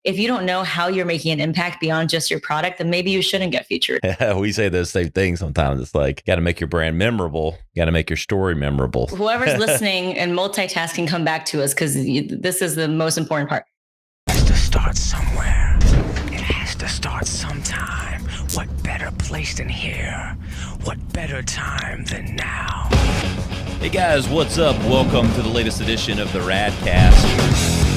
if you don't know how you're making an impact beyond just your product, then maybe you shouldn't get featured. We say those same things sometimes. It's like, got to make your brand memorable. Got to make your story memorable. Whoever's listening and multitasking, come back to us, because this is the most important part. It has to start somewhere. It has to start sometime. What better place than here? What better time than now? Hey guys, what's up? Welcome to the latest edition of the Radcast.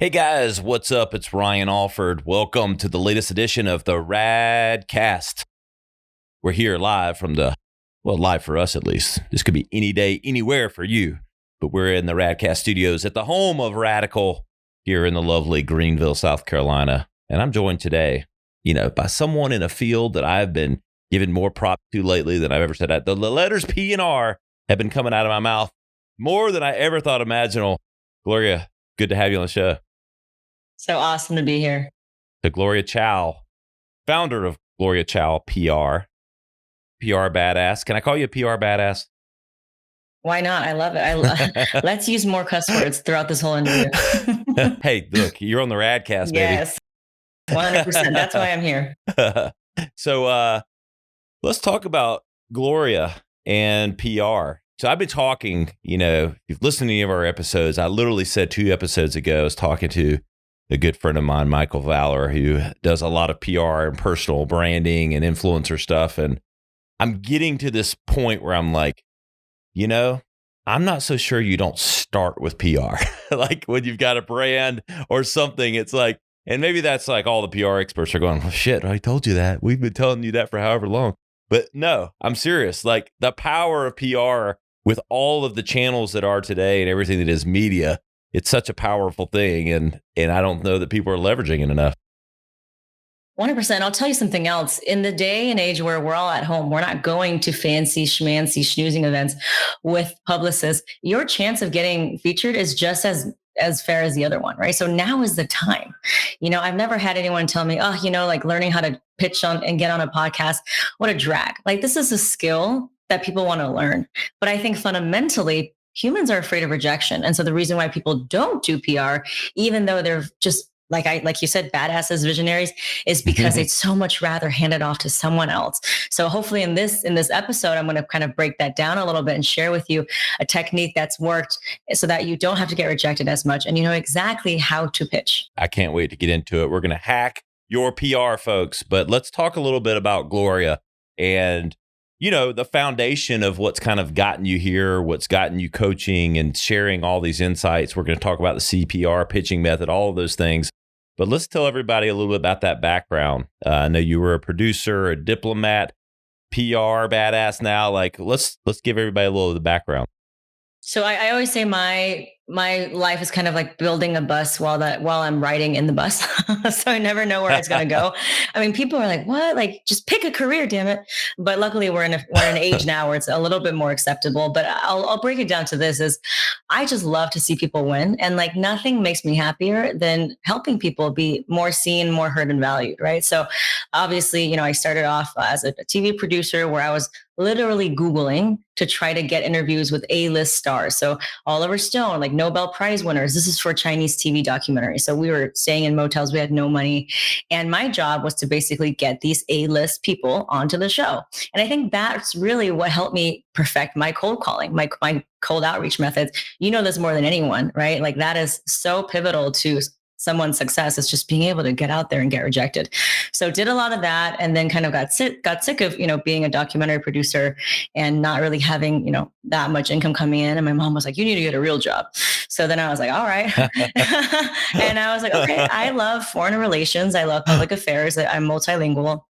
Hey guys, what's up? It's Ryan Alford. Welcome to the latest edition of the Radcast. We're here live from live for us at least. This could be any day, anywhere for you. But we're in the Radcast studios at the home of Radical here in the lovely Greenville, South Carolina. And I'm joined today, by someone in a field that I've been giving more props to lately than I've ever said. The letters P and R have been coming out of my mouth more than I ever thought imaginable. Gloria, good to have you on the show. So awesome to be here. To Gloria Chou, founder of Gloria Chou PR badass. Can I call you a PR badass? Why not? I love it. Let's use more cuss words throughout this whole interview. Hey, look, you're on the Radcast, baby. Yes, 100%. That's why I'm here. So let's talk about Gloria and PR. So I've been talking, if you've listened to any of our episodes, I literally said 2 episodes ago, I was talking to a good friend of mine, Michael Valor, who does a lot of PR and personal branding and influencer stuff. And I'm getting to this point where I'm like, I'm not so sure you don't start with PR. Like when you've got a brand or something, it's like, and maybe that's like all the PR experts are going, well, shit, I told you that. We've been telling you that for however long. But no, I'm serious. Like the power of PR with all of the channels that are today and everything that is media, it's such a powerful thing. And I don't know that people are leveraging it enough. 100%. I'll tell you something else. In the day and age where we're all at home, we're not going to fancy schmancy schnoozing events with publicists. Your chance of getting featured is just as fair as the other one, right? So now is the time. I've never had anyone tell me, like learning how to pitch on and get on a podcast, what a drag. Like this is a skill that people want to learn. But I think fundamentally, humans are afraid of rejection. And so the reason why people don't do PR, even though they're just like you said, badasses, visionaries, is because they'd so much rather hand it off to someone else. So hopefully in this episode, I'm going to kind of break that down a little bit and share with you a technique that's worked so that you don't have to get rejected as much and you know exactly how to pitch. I can't wait to get into it. We're going to hack your PR, folks. But let's talk a little bit about Gloria and the foundation of what's kind of gotten you here, what's gotten you coaching and sharing all these insights. We're going to talk about the CPR pitching method, all of those things. But let's tell everybody a little bit about that background. I know you were a producer, a diplomat, PR badass now. Like, let's give everybody a little of the background. So I always say my life is kind of like building a bus while I'm riding in the bus. So I never know where it's going to go. I mean, people are like, what? Like, just pick a career, damn it. But luckily we're in an age now where it's a little bit more acceptable. But I'll break it down to this is I just love to see people win. And like nothing makes me happier than helping people be more seen, more heard and valued. Right. So obviously, I started off as a TV producer where I was literally Googling to try to get interviews with A-list stars. So Oliver Stone, like Nobel Prize winners. This is for a Chinese TV documentary. So we were staying in motels. We had no money. And my job was to basically get these A-list people onto the show. And I think that's really what helped me perfect my cold calling, my cold outreach methods. You know this more than anyone, right? Like that is so pivotal to someone's success, is just being able to get out there and get rejected. So did a lot of that and then kind of got sick of, being a documentary producer and not really having, that much income coming in. And my mom was like, you need to get a real job. So then I was like, all right. And I was like, okay, I love foreign relations. I love public affairs. I'm multilingual.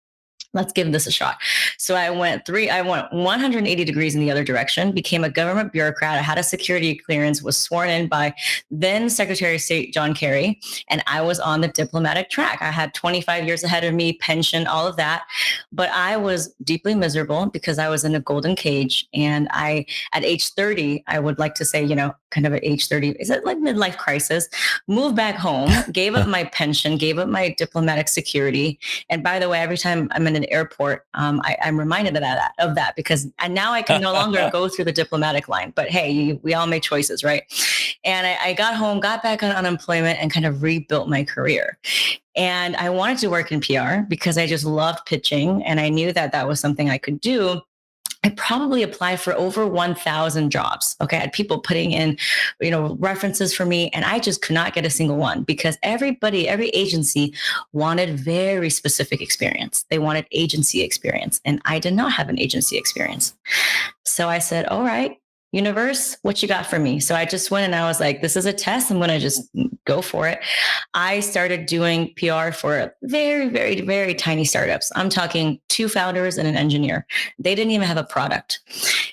Let's give this a shot. So I went 180 degrees in the other direction, became a government bureaucrat. I had a security clearance, was sworn in by then Secretary of State John Kerry, and I was on the diplomatic track. I had 25 years ahead of me, pension, all of that. But I was deeply miserable because I was in a golden cage. And at age 30, I would like to say, kind of at age 30, is it like midlife crisis? Moved back home, gave up my pension, gave up my diplomatic security. And by the way, every time I'm in an airport, I'm reminded of that because now I can no longer go through the diplomatic line. But hey, we all make choices, right? And I got home, got back on unemployment, and kind of rebuilt my career. And I wanted to work in PR because I just loved pitching. And I knew that that was something I could do. I probably applied for over 1,000 jobs. Okay. I had people putting in, references for me, and I just could not get a single one because every agency wanted very specific experience. They wanted agency experience, and I did not have an agency experience. So I said, all right, universe, what you got for me? So I just went and I was like, this is a test. I'm going to just go for it. I started doing PR for very, very, very tiny startups. I'm talking 2 founders and an engineer. They didn't even have a product.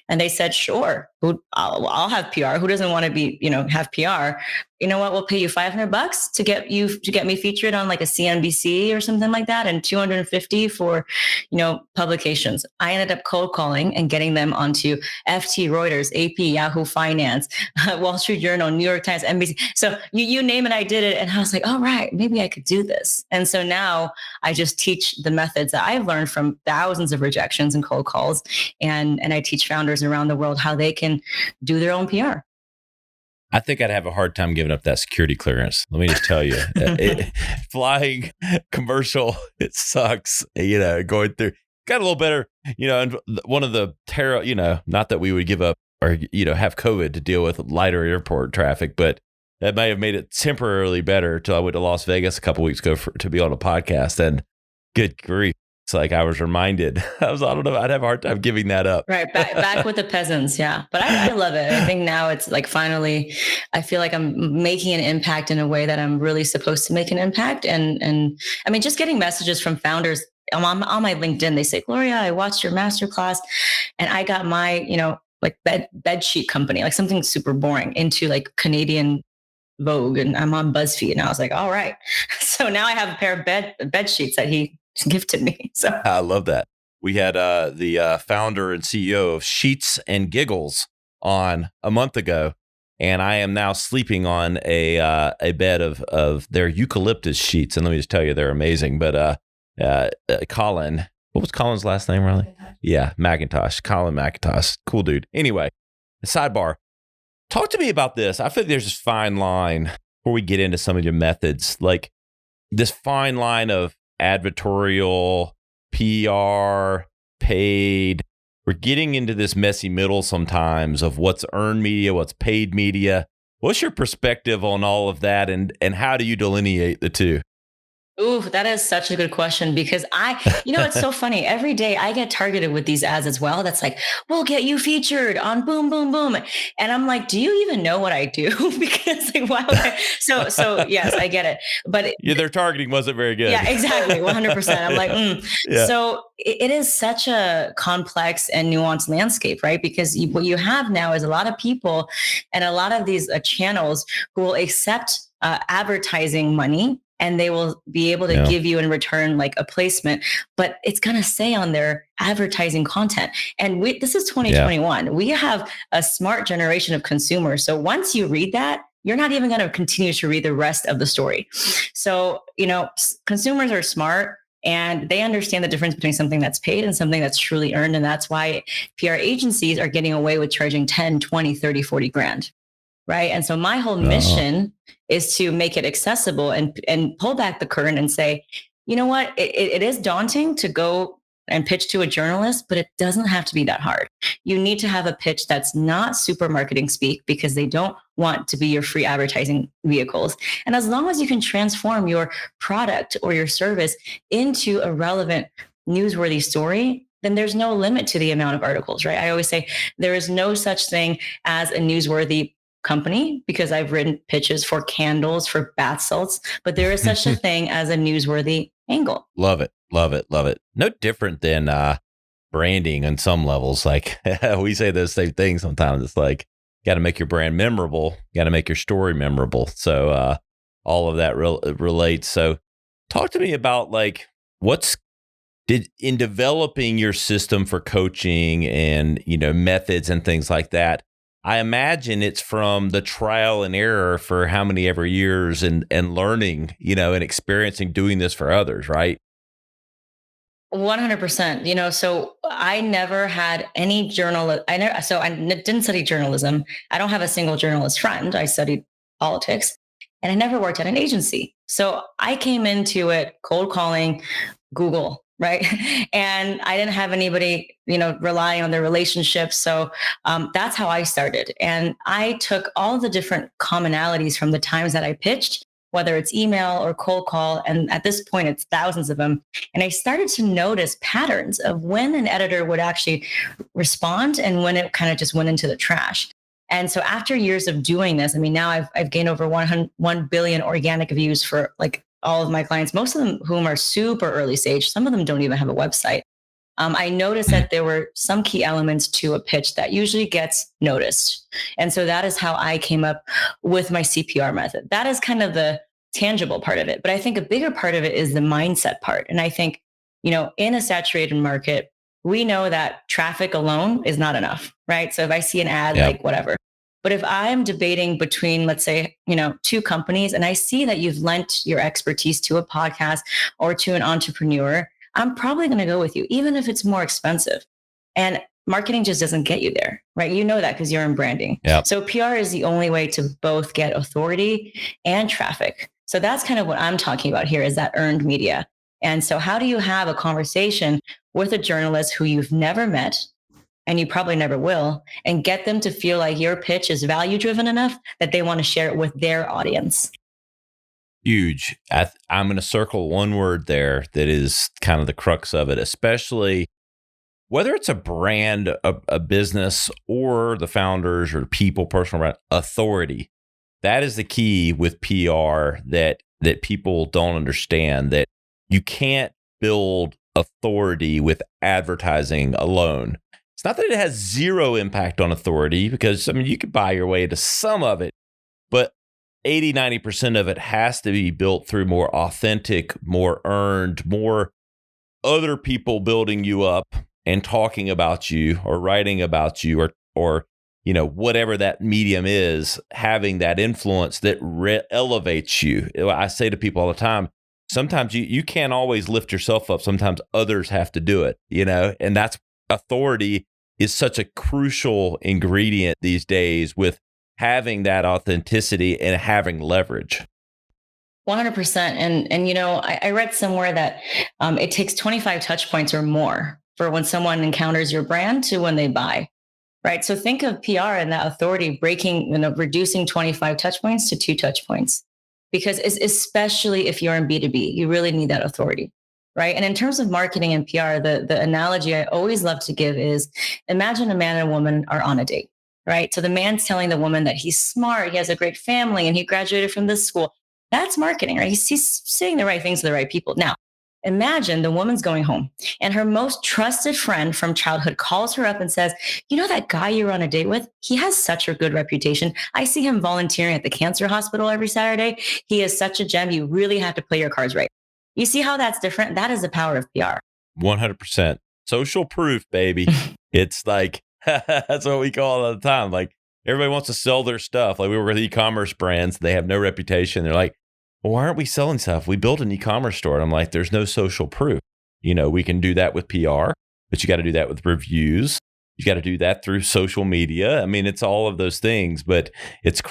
And they said, sure, I'll have PR. Who doesn't want to have PR? You know what? We'll pay you $500 to get me featured on like a CNBC or something like that, and $250 for, publications. I ended up cold calling and getting them onto FT, Reuters, AP, Yahoo Finance, Wall Street Journal, New York Times, NBC. So you name it, I did it. And I was like, all right, maybe I could do this. And so now I just teach the methods that I've learned from thousands of rejections and cold calls. And I teach founders around the world how they can do their own PR. I think I'd have a hard time giving up that security clearance. Let me just tell you, flying commercial, it sucks. Going through, got a little better, and one of the not that we would give up or, have COVID to deal with lighter airport traffic, but that may have made it temporarily better till I went to Las Vegas a couple weeks ago to be on a podcast, and good grief. It's like I was reminded. I don't know. I'd have a hard time giving that up. Right. Back with the peasants. Yeah. But I love it. I think now it's like finally, I feel like I'm making an impact in a way that I'm really supposed to make an impact. And I mean, just getting messages from founders on my LinkedIn, they say, Gloria, I watched your masterclass and I got my, like bed sheet company, like something super boring, into like Canadian Vogue, and I'm on BuzzFeed. And I was like, all right. So now I have a pair of bed sheets that he gifted me. So I love that. We had the founder and CEO of Sheets and Giggles on a month ago, and I am now sleeping on a bed of their eucalyptus sheets. And let me just tell you, they're amazing. But Colin, what was Colin's last name, really? Yeah, McIntosh. Colin McIntosh. Cool dude. Anyway, sidebar. Talk to me about this. I feel like there's this fine line before we get into some of your methods, like this fine line of advertorial, PR, paid. We're getting into this messy middle sometimes of what's earned media, what's paid media. What's your perspective on all of that, and how do you delineate the two? Ooh, that is such a good question, because it's so funny. Every day I get targeted with these ads as well. That's like, we'll get you featured on boom, boom, boom. And I'm like, do you even know what I do? Because like, why would I? So yes, I get it. But their targeting wasn't very good. Yeah, exactly. 100%. I'm like, Yeah. So it is such a complex and nuanced landscape, right? Because what you have now is a lot of people and a lot of these channels who will accept advertising money, and they will be able to give you in return like a placement, but it's going to say on their advertising content. And this is 2021. Yeah. We have a smart generation of consumers. So once you read that, you're not even going to continue to read the rest of the story. So, consumers are smart, and they understand the difference between something that's paid and something that's truly earned. And that's why PR agencies are getting away with charging 10, 20, 30, 40 grand. Right. And so my whole mission is to make it accessible and pull back the curtain and say, you know what, it is daunting to go and pitch to a journalist, but it doesn't have to be that hard. You need to have a pitch that's not super marketing speak, because they don't want to be your free advertising vehicles. And as long as you can transform your product or your service into a relevant, newsworthy story, then there's no limit to the amount of articles, right? I always say there is no such thing as a newsworthy company, because I've written pitches for candles, for bath salts, but there is such a thing as a newsworthy angle. Love it. Love it. Love it. No different than branding on some levels. Like we say those same things sometimes. It's like, got to make your brand memorable, got to make your story memorable. So all of that relates. So talk to me about like in developing your system for coaching and, methods and things like that. I imagine it's from the trial and error for how many ever years and learning, and experiencing doing this for others, right? 100%. So I never had any didn't study journalism. I don't have a single journalist friend. I studied politics and I never worked at an agency. So I came into it cold calling, Google, right? And I didn't have anybody, relying on their relationships. So that's how I started. And I took all the different commonalities from the times that I pitched, whether it's email or cold call. And at this point, it's thousands of them. And I started to notice patterns of when an editor would actually respond and when it kind of just went into the trash. And so after years of doing this, now I've gained over 1 billion organic views for like all of my clients, most of them whom are super early stage. Some of them don't even have a website. I noticed that there were some key elements to a pitch that usually gets noticed. And so that is how I came up with my CPR method. That is kind of the tangible part of it. But I think a bigger part of it is the mindset part. And I think, in a saturated market, we know that traffic alone is not enough, right? So if I see an ad, like whatever. But if I'm debating between, let's say, two companies, and I see that you've lent your expertise to a podcast or to an entrepreneur, I'm probably going to go with you, even if it's more expensive. And marketing just doesn't get you there, right? You know that because you're in branding. Yep. So PR is the only way to both get authority and traffic. So that's kind of what I'm talking about here, is that earned media. And so how do you have a conversation with a journalist who you've never met, and you probably never will, and get them to feel like your pitch is value driven enough that they want to share it with their audience? Huge. I'm going to circle one word there that is kind of the crux of it, especially whether it's a brand, a business, or the founders or people, personal brand, authority. That is the key with PR that people don't understand, that you can't build authority with advertising alone. It's not that it has zero impact on authority, because you could buy your way to some of it, but 80-90% of it has to be built through more authentic, more earned, more other people building you up and talking about you or writing about you or whatever that medium is, having that influence that elevates you. I say to people all the time, sometimes you can't always lift yourself up. Sometimes others have to do it, and that's authority is such a crucial ingredient these days, with having that authenticity and having leverage. 100%. And I read somewhere that it takes 25 touch points or more for when someone encounters your brand to when they buy, right? So think of PR and that authority reducing 25 touch points to 2 touch points, because especially if you're in B2B, you really need that authority, right? And in terms of marketing and PR, the analogy I always love to give is, imagine a man and a woman are on a date. Right. So the man's telling the woman that he's smart, he has a great family, and he graduated from this school. That's marketing, right? He's saying the right things to the right people. Now, imagine the woman's going home and her most trusted friend from childhood calls her up and says, that guy you were on a date with, he has such a good reputation. I see him volunteering at the cancer hospital every Saturday. He is such a gem. You really have to play your cards right. You see how that's different? That is the power of PR. 100%. Social proof, baby. It's like, that's what we call it all the time. Like, everybody wants to sell their stuff. Like, we work with e-commerce brands. They have no reputation. They're like, well, why aren't we selling stuff? We built an e-commerce store. And I'm like, there's no social proof. We can do that with PR, but you got to do that with reviews. You got to do that through social media. It's all of those things, but it's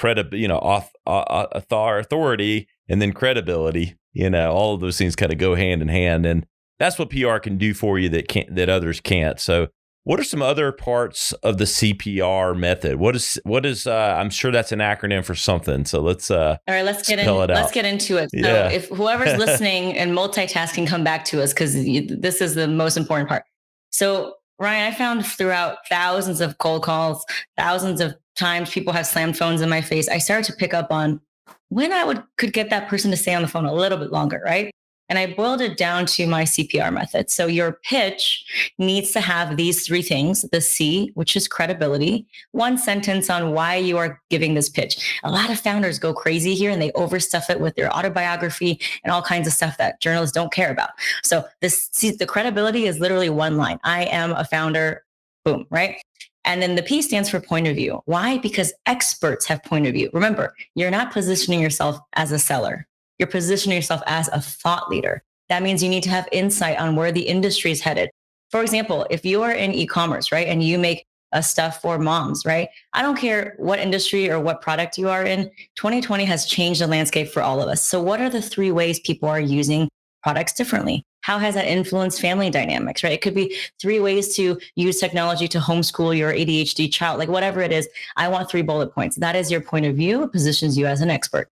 authority and then credibility. All of those things kind of go hand in hand. And that's what PR can do for you that others can't. So what are some other parts of the CPR method? What is? I'm sure that's an acronym for something. So let's all right, let's get into it. So if whoever's listening and multitasking, come back to us, because this is the most important part. So Ryan, I found throughout thousands of cold calls, thousands of times people have slammed phones in my face, I started to pick up on when I could get that person to stay on the phone a little bit longer, right? And I boiled it down to my CPR method. So your pitch needs to have these 3 things: the C, which is credibility, 1 sentence on why you are giving this pitch. A lot of founders go crazy here and they overstuff it with their autobiography and all kinds of stuff that journalists don't care about. So the credibility is literally 1 line. I am a founder, boom, right? And then the P stands for point of view. Why? Because experts have point of view. Remember, you're not positioning yourself as a seller. You're positioning yourself as a thought leader. That means you need to have insight on where the industry is headed. For example, if you are in e-commerce, right, and you make stuff for moms, right? I don't care what industry or what product you are in. 2020 has changed the landscape for all of us. So what are the 3 ways people are using products differently? How has that influenced family dynamics, right? It could be 3 ways to use technology to homeschool your ADHD child, like whatever it is. I want 3 bullet points. That is your point of view. It positions you as an expert.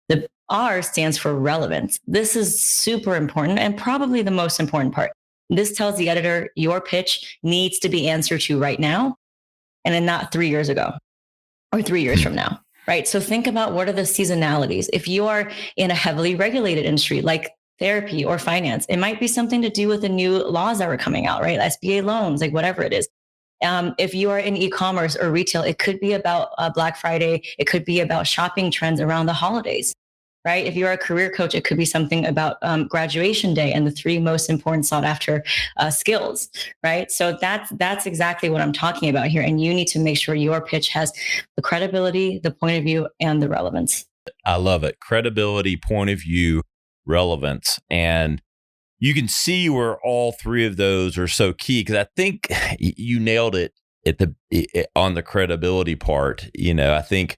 The R stands for relevance. This is super important and probably the most important part. This tells the editor your pitch needs to be answered to right now and then not 3 years ago or 3 years from now, right? So think about what are the seasonalities. If you are in a heavily regulated industry like therapy or finance, it might be something to do with the new laws that were coming out, right? SBA loans, like whatever it is. If you are in e-commerce or retail, it could be about Black Friday. It could be about shopping trends around the holidays, right? If you're a career coach, it could be something about graduation day and the 3 most important sought after skills, right? So that's exactly what I'm talking about here. And you need to make sure your pitch has the credibility, the point of view, and the relevance. I love it. Credibility, point of view, relevance. And you can see where all 3 of those are so key, because I think you nailed it on the credibility part. I think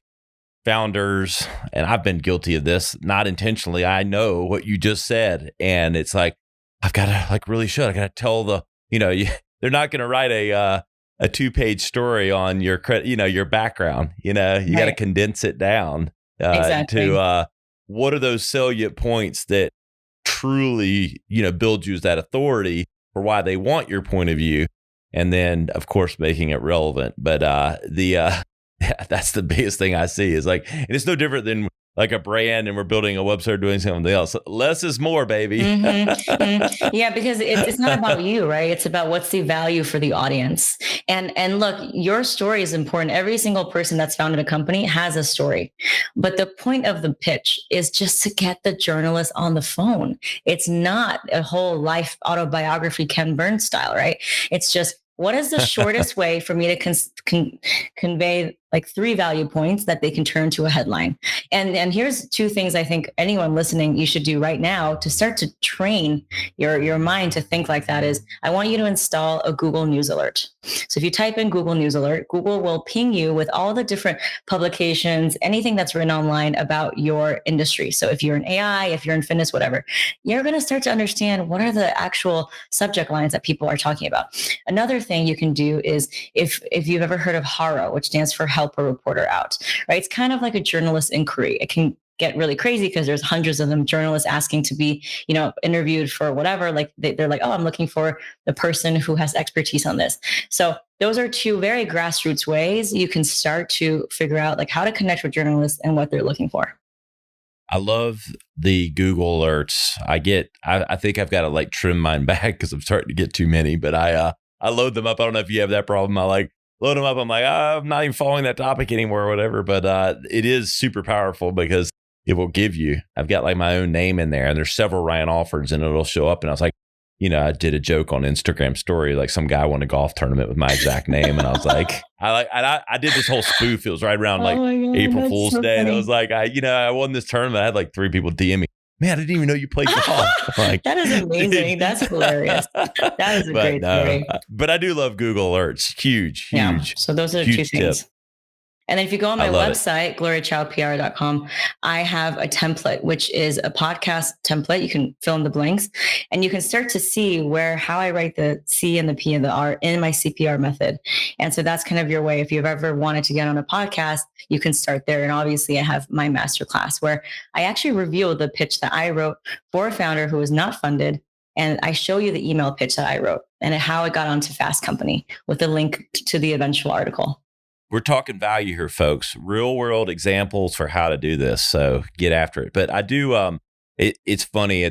founders, and I've been guilty of this, not intentionally. I know what you just said, and it's like I've got to I got to tell they're not going to write a 2-page story on your your background. You got to condense it down Exactly. to what are those salient points that truly build you as that authority for why they want your point of view, and then of course making it relevant. But that's the biggest thing I see is and it's no different than like a brand and we're building a website or doing something else. Less is more, baby. Yeah, because it's not about you, right? It's about what's the value for the audience. And look, your story is important. Every single person that's founded a company has a story. But the point of the pitch is just to get the journalist on the phone. It's not a whole life autobiography, Ken Burns style, right? It's just, what is the shortest way for me to convey 3 value points that they can turn to a headline? And here's 2 things I think anyone listening you should do right now to start to train your mind to think like that is, I want you to install a Google News Alert. So if you type in Google News Alert, Google will ping you with all the different publications, anything that's written online about your industry. So if you're in AI, if you're in fitness, whatever, you're going to start to understand what are the actual subject lines that people are talking about. Another thing you can do is if you've ever heard of HARO, which stands for Help a Reporter Out, right? It's kind of like a journalist inquiry. It can get really crazy because there's hundreds of them, journalists asking to be, interviewed for whatever. They're like, oh, I'm looking for the person who has expertise on this. So those are 2 very grassroots ways you can start to figure out how to connect with journalists and what they're looking for. I love the Google alerts. I think I've got to trim mine back because I'm starting to get too many, but I load them up. I don't know if you have that problem. I load them up. I'm I'm not even following that topic anymore or whatever, but it is super powerful because it will give you, I've got my own name in there and there's several Ryan Alfords and it'll show up. And I was I did a joke on Instagram story, some guy won a golf tournament with my exact name. And I was I did this whole spoof. It was right around April Fool's Day. And I was I won this tournament. I had 3 people DM me. Man, I didn't even know you played golf. That is amazing. That's hilarious. That is a great story. But I do love Google Alerts. Huge. So those are 2 things. Tip. And then if you go on my website, gloriachoupr.com, I have a template, which is a podcast template. You can fill in the blanks and you can start to see how I write the C and the P and the R in my CPR method. And so that's kind of your way. If you've ever wanted to get on a podcast, you can start there. And obviously I have my masterclass where I actually reveal the pitch that I wrote for a founder who was not funded. And I show you the email pitch that I wrote and how it got onto Fast Company with a link to the eventual article. We're talking value here, folks. Real world examples for how to do this. So get after it. But I do. It's funny.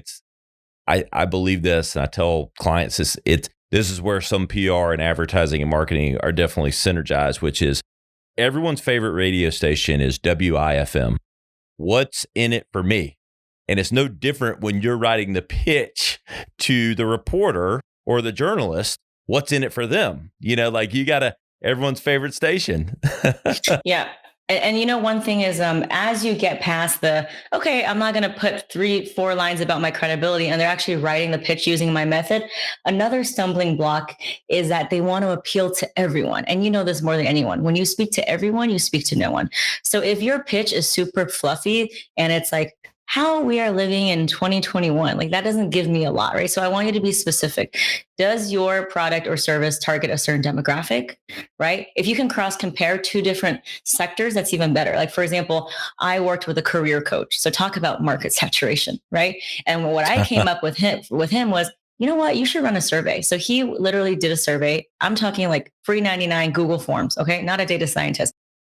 I believe this, and I tell clients this. This is where some PR and advertising and marketing are definitely synergized. Which is everyone's favorite radio station is WIFM. What's in it for me? And it's no different when you're writing the pitch to the reporter or the journalist. What's in it for them? You got to. Everyone's favorite station. Yeah. And one thing is, as you get past okay, I'm not going to put 3-4 lines about my credibility, and they're actually writing the pitch using my method. Another stumbling block is that they want to appeal to everyone. And you know this more than anyone. When you speak to everyone, you speak to no one. So if your pitch is super fluffy and it's like, how we are living in 2021, like that doesn't give me a lot, right? So I want you to be specific. Does your product or service target a certain demographic, right? If you can cross compare 2 different sectors, that's even better. Like, for example, I worked with a career coach. So talk about market saturation, right? And what I came up with him was, you know what? You should run a survey. So he literally did a survey. I'm talking like free 99 Google Forms, okay? Not a data scientist.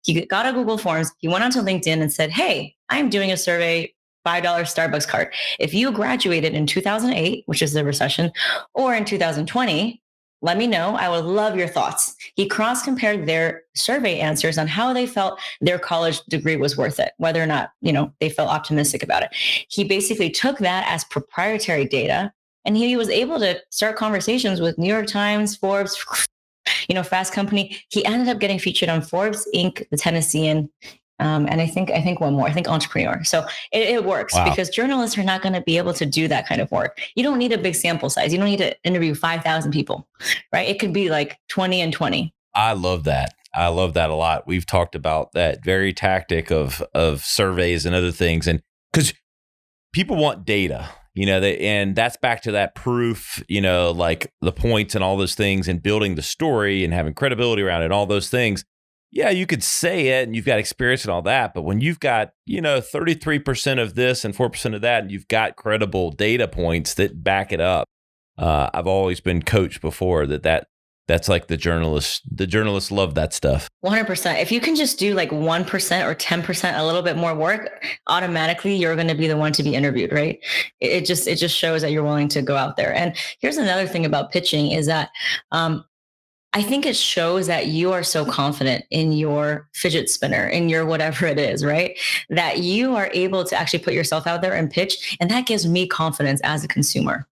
He got a Google Forms. He went onto LinkedIn and said, hey, I'm doing a survey, $5 Starbucks card. If you graduated in 2008, which is the recession, or in 2020, let me know. I would love your thoughts. He cross-compared their survey answers on how they felt their college degree was worth it, whether or not, they felt optimistic about it. He basically took that as proprietary data, and he was able to start conversations with New York Times, Forbes, Fast Company. He ended up getting featured on Forbes, Inc., The Tennessean, and I think one more. I think Entrepreneur. So it works because journalists are not going to be able to do that kind of work. You don't need a big sample size. You don't need to interview 5,000 people, right? It could be like 20 and 20. I love that. I love that a lot. We've talked about that very tactic of surveys and other things, and because people want data, and that's back to that proof, like the points and all those things, and building the story and having credibility around it, and all those things. Yeah, you could say it and you've got experience and all that, but when you've got, 33% of this and 4% of that, and you've got credible data points that back it up. I've always been coached before that's like the journalists love that stuff. 100%. If you can just do like 1% or 10%, a little bit more work, automatically you're going to be the one to be interviewed, right? It just shows that you're willing to go out there. And here's another thing about pitching is that, I think it shows that you are so confident in your fidget spinner, in your whatever it is, right? That you are able to actually put yourself out there and pitch. And that gives me confidence as a consumer.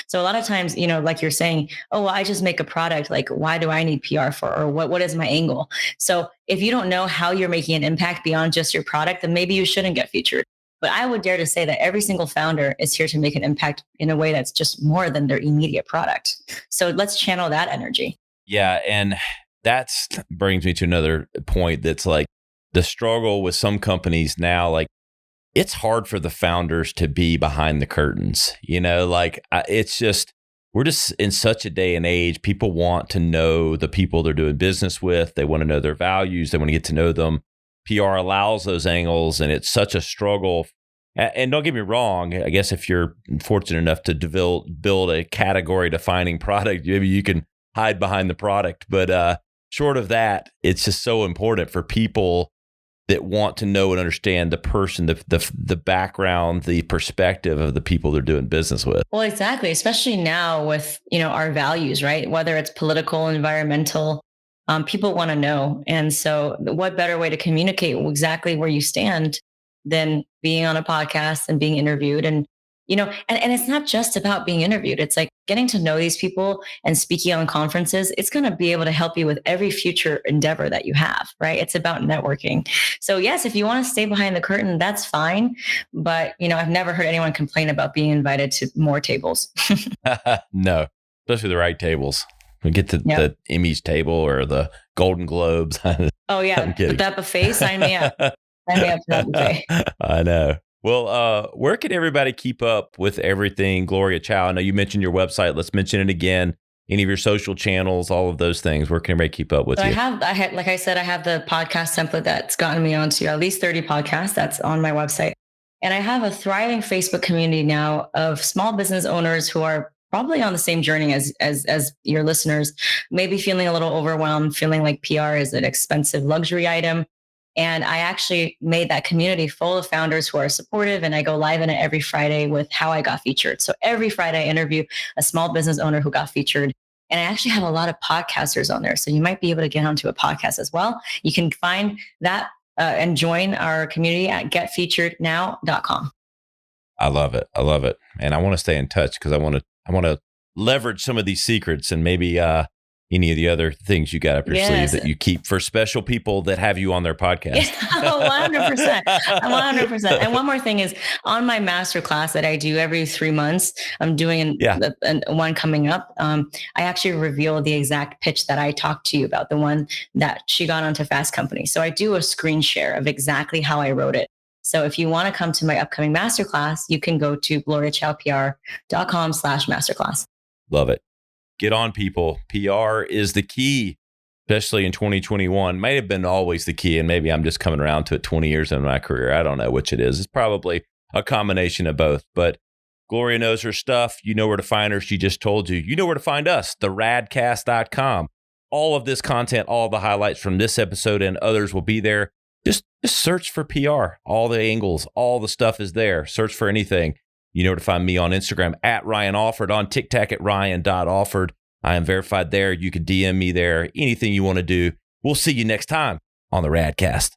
So a lot of times, like you're saying, oh, well, I just make a product. Like, why do I need PR for, or what is my angle? So if you don't know how you're making an impact beyond just your product, then maybe you shouldn't get featured. But I would dare to say that every single founder is here to make an impact in a way that's just more than their immediate product. So let's channel that energy. Yeah. And that brings me to another point that's like the struggle with some companies now. Like, it's hard for the founders to be behind the curtains, it's just, we're just in such a day and age. People want to know the people they're doing business with. They want to know their values. They want to get to know them. PR allows those angles, and it's such a struggle. And don't get me wrong, I guess if you're fortunate enough to build a category defining product, maybe you can hide behind the product. But short of that, it's just so important for people that want to know and understand the person, the background, the perspective of the people they're doing business with. Well, exactly. Especially now with, our values, right? Whether it's political, environmental, people want to know. And so what better way to communicate exactly where you stand than being on a podcast and being interviewed? And and it's not just about being interviewed. It's like getting to know these people and speaking on conferences. It's going to be able to help you with every future endeavor that you have, right? It's about networking. So yes, if you want to stay behind the curtain, that's fine. But, I've never heard anyone complain about being invited to more tables. No, especially the right tables. We get to the Emmys table or the Golden Globes. Oh yeah. With that buffet, sign me up. Sign me up for that buffet. I know. Well, where can everybody keep up with everything Gloria Chou? I know you mentioned your website. Let's mention it again. Any of your social channels, all of those things. Where can everybody keep up with you? I had, like I said, I have the podcast template that's gotten me onto at least 30 podcasts. That's on my website. And I have a thriving Facebook community now of small business owners who are probably on the same journey as your listeners, maybe feeling a little overwhelmed, feeling like PR is an expensive luxury item. And I actually made that community full of founders who are supportive, and I go live in it every Friday with how I got featured. So every Friday I interview a small business owner who got featured. And I actually have a lot of podcasters on there. So you might be able to get onto a podcast as well. You can find that and join our community at getfeaturednow.com. I love it. I love it. And I want to stay in touch because I want to leverage some of these secrets and maybe, any of the other things you got up your sleeve that you keep for special people that have you on their podcast. 100%. 100%. And one more thing is on my masterclass that I do every 3 months, I'm doing one coming up. I actually reveal the exact pitch that I talked to you about, the one that she got onto Fast Company. So I do a screen share of exactly how I wrote it. So if you want to come to my upcoming masterclass, you can go to gloriachoupr.com/masterclass. Love it. Get on, people. PR is the key, especially in 2021. Might have been always the key, and maybe I'm just coming around to it 20 years into my career. I don't know which it is. It's probably a combination of both. But Gloria knows her stuff. You know where to find her. She just told you. You know where to find us, theradcast.com. All of this content, all the highlights from this episode and others will be there. Just search for PR. All the angles, all the stuff is there. Search for anything. You know where to find me on Instagram at Ryan Alford, on TikTok at Ryan.Alford. I am verified there. You can DM me there. Anything you want to do. We'll see you next time on the Radcast.